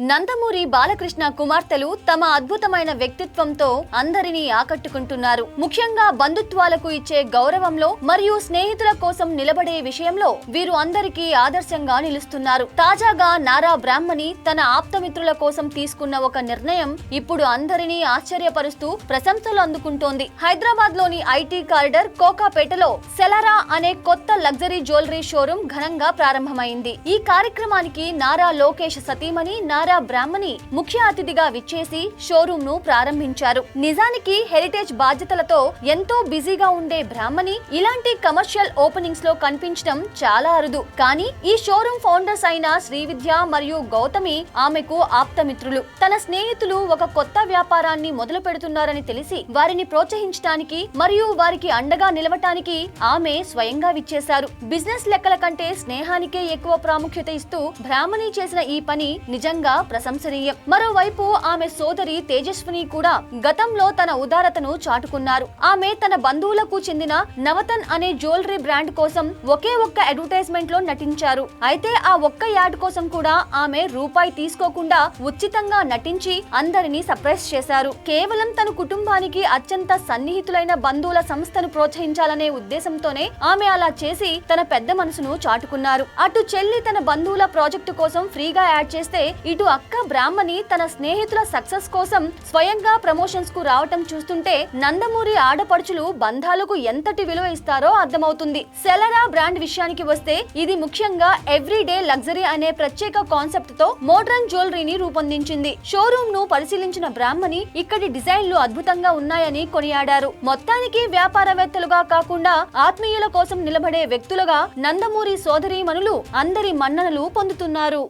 నందమూరి బాలకృష్ణ కుమార్తెలు తమ అద్భుతమైన వ్యక్తిత్వంతో అందరినీ ఆకట్టుకుంటున్నారు. ముఖ్యంగా బంధుత్వాలకు ఇచ్చే గౌరవంలో మరియు స్నేహితుల కోసం నిలబడే విషయంలో వీరు అందరికీ ఆదర్శంగా నిలుస్తున్నారు. తాజాగా నారా బ్రాహ్మణి తన ఆప్తమిత్రుల కోసం తీసుకున్న ఒక నిర్ణయం ఇప్పుడు అందరినీ ఆశ్చర్యపరుస్తూ ప్రశంసలు అందుకుంటోంది. హైదరాబాద్ లోని ఐటీ కారిడార్ కోకాపేటలో సెలరా అనే కొత్త లగ్జరీ జ్యువెలరీ షోరూమ్ ఘనంగా ప్రారంభమైంది. ఈ కార్యక్రమానికి నారా లోకేష్ సతీమణి నారా బ్రాహ్మణి ముఖ్య అతిథిగా విచ్చేసి షోరూమ్ ను ప్రారంభించారు. నిజానికి హెరిటేజ్ బాధ్యతలతో ఎంతో బిజీగా ఉండే బ్రాహ్మణి ఇలాంటి కమర్షియల్ ఓపెనింగ్స్ లో కనిపించడం చాలా అరుదు. కానీ ఈ షోరూమ్ ఫౌండర్స్ అయిన శ్రీవిద్య మరియు గౌతమి ఆమెకు ఆప్తమిత్రులు. తన స్నేహితులు ఒక కొత్త వ్యాపారాన్ని మొదలు పెడుతున్నారని తెలిసి వారిని ప్రోత్సహించడానికి మరియు వారికి అండగా నిలవటానికి ఆమె స్వయంగా విచ్చేశారు. బిజినెస్ లెక్కల కంటే స్నేహానికే ఎక్కువ ప్రాముఖ్యత ఇస్తూ బ్రాహ్మణి చేసిన ఈ పని నిజంగా ప్రశంసనీయం. మరోవైపు ఆమె సోదరి తేజస్విని కూడా గతంలో తన ఉదారతను చాటుకున్నారు. ఆమె తన బంధువులకు చెందిన నవతన్ అనే జ్యువెలరీ బ్రాండ్ కోసం ఒకే ఒక్క అడ్వర్టైజ్మెంట్ లో నటించారు. అయితే ఆ ఒక్క యాడ్ కోసం కూడా ఆమె రూపాయి తీసుకోకుండా ఉచితంగా నటించి అందరినీ సర్ప్రైజ్ చేశారు. కేవలం తన కుటుంబానికి అత్యంత సన్నిహితులైన బంధువుల సంస్థను ప్రోత్సహించాలనే ఉద్దేశంతోనే ఆమె అలా చేసి తన పెద్ద మనసును చాటుకున్నారు. అటు చెల్లి తన బంధువుల ప్రాజెక్టు కోసం ఫ్రీగా యాడ్ చేస్తే ఇటు అక్క బ్రాహ్మణి తన స్నేహితుల సక్సెస్ కోసం స్వయంగా ప్రమోషన్స్ కు రావటం చూస్తుంటే నందమూరి ఆడపడుచులు బంధాలకు ఎంతటి విలువ ఇస్తారో అర్థమవుతుంది. సెలరా బ్రాండ్ విషయానికి వస్తే ఇది ముఖ్యంగా ఎవ్రీడే లగ్జరీ అనే ప్రత్యేక కాన్సెప్ట్ తో మోడ్రన్ జ్యువెలరీని రూపొందించింది. షోరూమ్ ను పరిశీలించిన బ్రాహ్మణి ఇక్కడి డిజైన్లు అద్భుతంగా ఉన్నాయని కొనియాడారు. మొత్తానికి వ్యాపారవేత్తలుగా కాకుండా ఆత్మీయుల కోసం నిలబడే వ్యక్తులుగా నందమూరి సోదరీమణులు అందరి మన్ననలు పొందుతున్నారు.